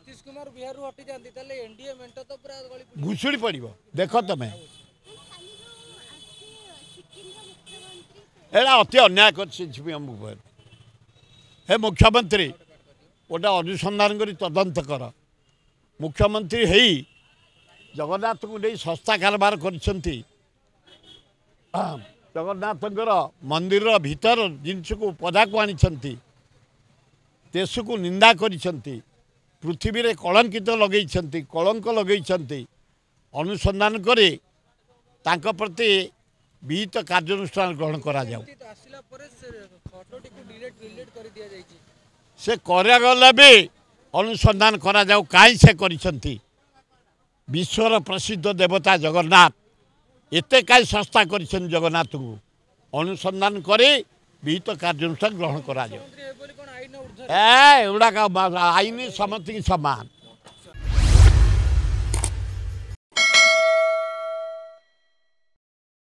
नीतीश कुमार बिहार हटि जाती एनडीए मेंट तो पूरा घुषुड़ी पड़ो देख तुम एड़ा अति अन्याय कर हे मुख्यमंत्री गोटे अनुसंधान कर तदंत कर मुख्यमंत्री है जगन्नाथ को नहीं सस्ता कारबार कर जगन्नाथ मंदिर भीतर जिनस को पदा को आनी देश को निंदा कर पृथ्वी रे कलंकित लगे कलंक लगे अनुसंधान करे तांका प्रति विहित कार्यानुष्ठान ग्रहण करा जाऊ से करागला भी अनुसंधान करा जाऊ कहीं से करिसंती विश्वर प्रसिद्ध देवता जगन्नाथ एते कई संस्था करिसन जगन्नाथ को अनुसंधान करे विहित कार्यानुष्ठान ग्रहण करा जाऊ एगुड़ा आईन समस्त समान।